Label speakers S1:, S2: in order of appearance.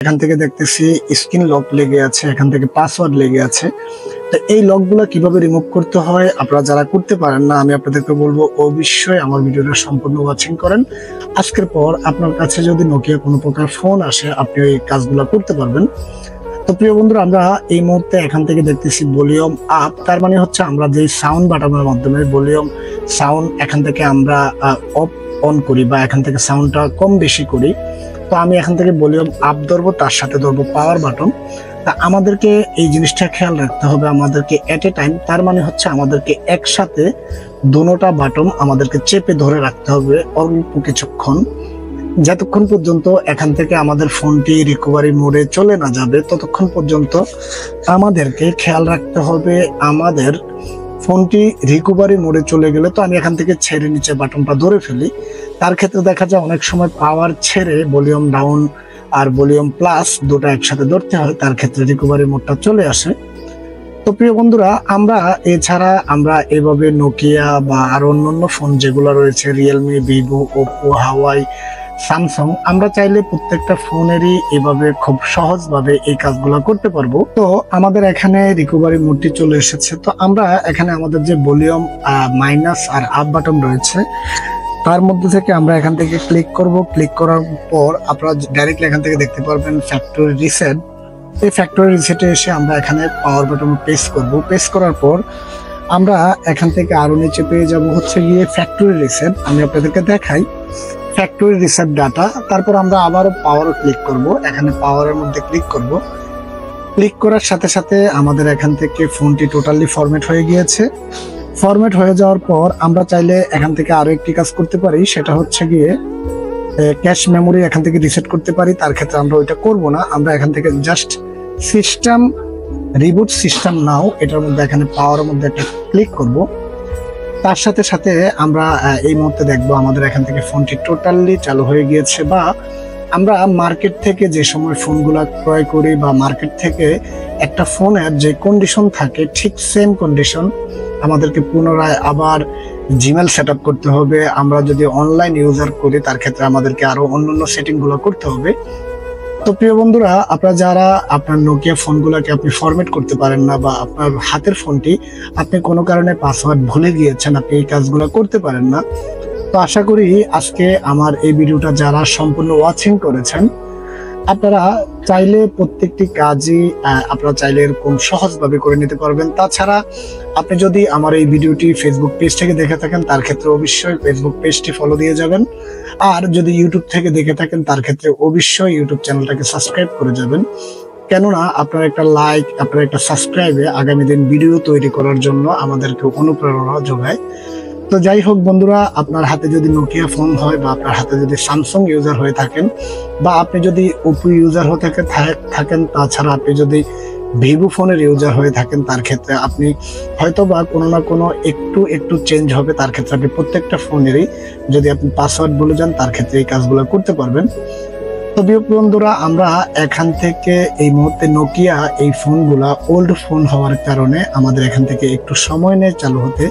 S1: এখান থেকে দেখতেছি স্ক্রিন লক লেগে আছে, এখান থেকে পাসওয়ার্ড লেগে আছে। তো এই লকগুলো কিভাবে রিমুভ করতে হয় আপনারা যারা করতে পারেন না, আমি আপনাদেরকে বলবো অবশ্যই আমার ভিডিওটা সম্পূর্ণ ওয়াচিং করেন। আজকের পর আপনার কাছে যদি নোকিয়া কোনো প্রকার ফোন আসে, আপনি এই কাজগুলো করতে পারবেন। তো প্রিয় বন্ধুরা, আমরা এই মুহূর্তে এখান থেকে দেখতেছি ভলিউম আপ, তার মানে হচ্ছে আমরা যে সাউন্ড বাটনের মাধ্যমে ভলিউম সাউন্ড এখান থেকে আমরা অফ অন করি বা এখান থেকে সাউন্ডটা কম বেশি করি। তো আমি এখান থেকে ভলিউম আপ ধরবো, তার সাথে ধরবো পাওয়ার বাটন। তা আমাদেরকে এই জিনিসটা খেয়াল রাখতে হবে, আমাদেরকে এট এ টাইম, তার মানে হচ্ছে আমাদেরকে একসাথে দুটোটা বাটন আমাদেরকে চেপে ধরে রাখতে হবে অল্প কিছুক্ষণ, যতক্ষণ পর্যন্ত এখান থেকে আমাদের ফোনটি রিকভারি মোডে চলে না যাবে ততক্ষণ পর্যন্ত আমাদেরকে খেয়াল রাখতে হবে। আমাদের ফোনটি রিকভারি মোডে চলে গেলে, তো আমি এখান থেকে ছেড়ে নিচে বাটনটা ধরে ফেলি, তার ক্ষেত্রে দেখা যায় অনেক সময় পাওয়ার ছেড়ে ভলিউম ডাউন আর ভলিউম প্লাস দুটো একসাথে ধরতে হয়, তার ক্ষেত্রে রিকভারি মোডটা চলে আসে। তো প্রিয় বন্ধুরা, আমরা এছাড়া আমরা এভাবে নোকিয়া বা আরো অন্যান্য ফোন যেগুলো রয়েছে, রিয়েলমি, ভিভো, ওপো, হাওয়াই, স্যামসাং, আমরা চাইলে প্রত্যেকটা ফোনেরই এভাবে খুব সহজভাবে এই কাজগুলো করতে পারবো। তো আমাদের এখানে রিকভারি মোডটি চলে এসেছে। তো আমরা এখানে আমাদের যে ভলিউম মাইনাস আর আপ বাটন রয়েছে, তার মধ্যে থেকে আমরা এখান থেকে ক্লিক করব। ক্লিক করার পর আপনারা ডাইরেক্টলি এখান থেকে দেখতে পারবেন ফ্যাক্টরি রিসেট। এই ফ্যাক্টরি রিসেটে এসে আমরা এখানে পাওয়ার বাটন প্রেস করব। প্রেস করার পর আমরা এখান থেকে আরো নিচে পেয়ে যাব হচ্ছে গিয়ে ফ্যাক্টরি রিসেট। আমি আপনাদেরকে দেখাই ফ্যাক্টরি রিসেট ডাটা। তারপর আমরা আবারও পাওয়ারও ক্লিক করব, এখানে পাওয়ারের মধ্যে ক্লিক করব। ক্লিক করার সাথে সাথে আমাদের এখান থেকে ফোনটি টোটালি ফরম্যাট হয়ে গিয়েছে। ফরম্যাট হয়ে যাওয়ার পর আমরা চাইলে এখান থেকে আরো একটি কাজ করতে পারি, সেটা হচ্ছে গিয়ে ক্যাশ মেমোরি এখান থেকে রিসেট করতে পারি। তার ক্ষেত্রে আমরা ওইটা করব না, আমরা এখান থেকে জাস্ট সিস্টেম রিবুট সিস্টেম নাও, এটার মধ্যে এখানে পাওয়ারের মধ্যে একটা ক্লিক করব। তার সাথে সাথে আমরা এই মুহূর্তে দেখবো আমাদের এখান থেকে ফোনটি টোটালি চালু হয়ে গিয়েছে। বা আমরা মার্কেট থেকে যে সময় ফোনগুলো ক্রয় করি বা মার্কেট থেকে একটা ফোনের যে কন্ডিশন থাকে, ঠিক সেম কন্ডিশন আমাদেরকে পুনরায় আবার জিমেল সেট আপ করতে হবে। আমরা যদি অনলাইন ইউজার করি, তার ক্ষেত্রে আমাদেরকে আরো অন্যান্য সেটিং গুলো করতে হবে। তো প্রিয় বন্ধুরা, আপনারা যারা আপনার নোকিয়া ফোনগুলোকে আপনি ফরম্যাট করতে পারেন না, বা আপনার হাতের ফোনটি আপনি কোনো কারণে পাসওয়ার্ড ভুলে গিয়েছেন, আপনি এই কাজগুলো করতে পারেন না, তো আশা করি আজকে আমার এই ভিডিওটা যারা সম্পূর্ণ ওয়াচিং করেছেন, আপনারা চাইলে প্রত্যেকটি কাজই আপনারা চাইলে এরকম সহজভাবে করে নিতে পারবেন। তাছাড়া আপনি যদি আমার এই ভিডিওটি ফেসবুক পেজ থেকে দেখে থাকেন, তার ক্ষেত্রে অবশ্যই ফেসবুক পেজটি ফলো দিয়ে যাবেন। আর যদি ইউটিউব থেকে দেখে থাকেন, তার ক্ষেত্রে অবশ্যই ইউটিউব চ্যানেলটাকে সাবস্ক্রাইব করে যাবেন, কেননা আপনার একটা লাইক, আপনার একটা সাবস্ক্রাইবে আগামী দিন ভিডিও তৈরি করার জন্য আমাদেরকে অনুপ্রেরণা যোগায়। তো যাই হোক বন্ধুরা, আপনার হাতে যদি নোকিয়া ফোন হয়, বা আপনার হাতে যদি স্যামসাং ইউজার হয়ে থাকেন, বা আপনি যদি ওপো ইউজার হয়ে থাকেন, তাছাড়া আপনি যদি ভিভো ফোনের ইউজার হয়ে থাকেন, তার ক্ষেত্রে আপনি হয়তো বা কোনো না কোনো একটু চেঞ্জ হবে। তার ক্ষেত্রে আপনি প্রত্যেকটা ফোনেরই যদি আপনি পাসওয়ার্ড বলে যান, তার ক্ষেত্রে এই কাজগুলো করতে পারবেন। তো প্রিয় বন্ধুরা, আমরা এখান থেকে এই মুহূর্তে নোকিয়া এই ফোনগুলা ওল্ড ফোন হওয়ার কারণে আমাদের এখান থেকে একটু সময় নেয় চালু হতে।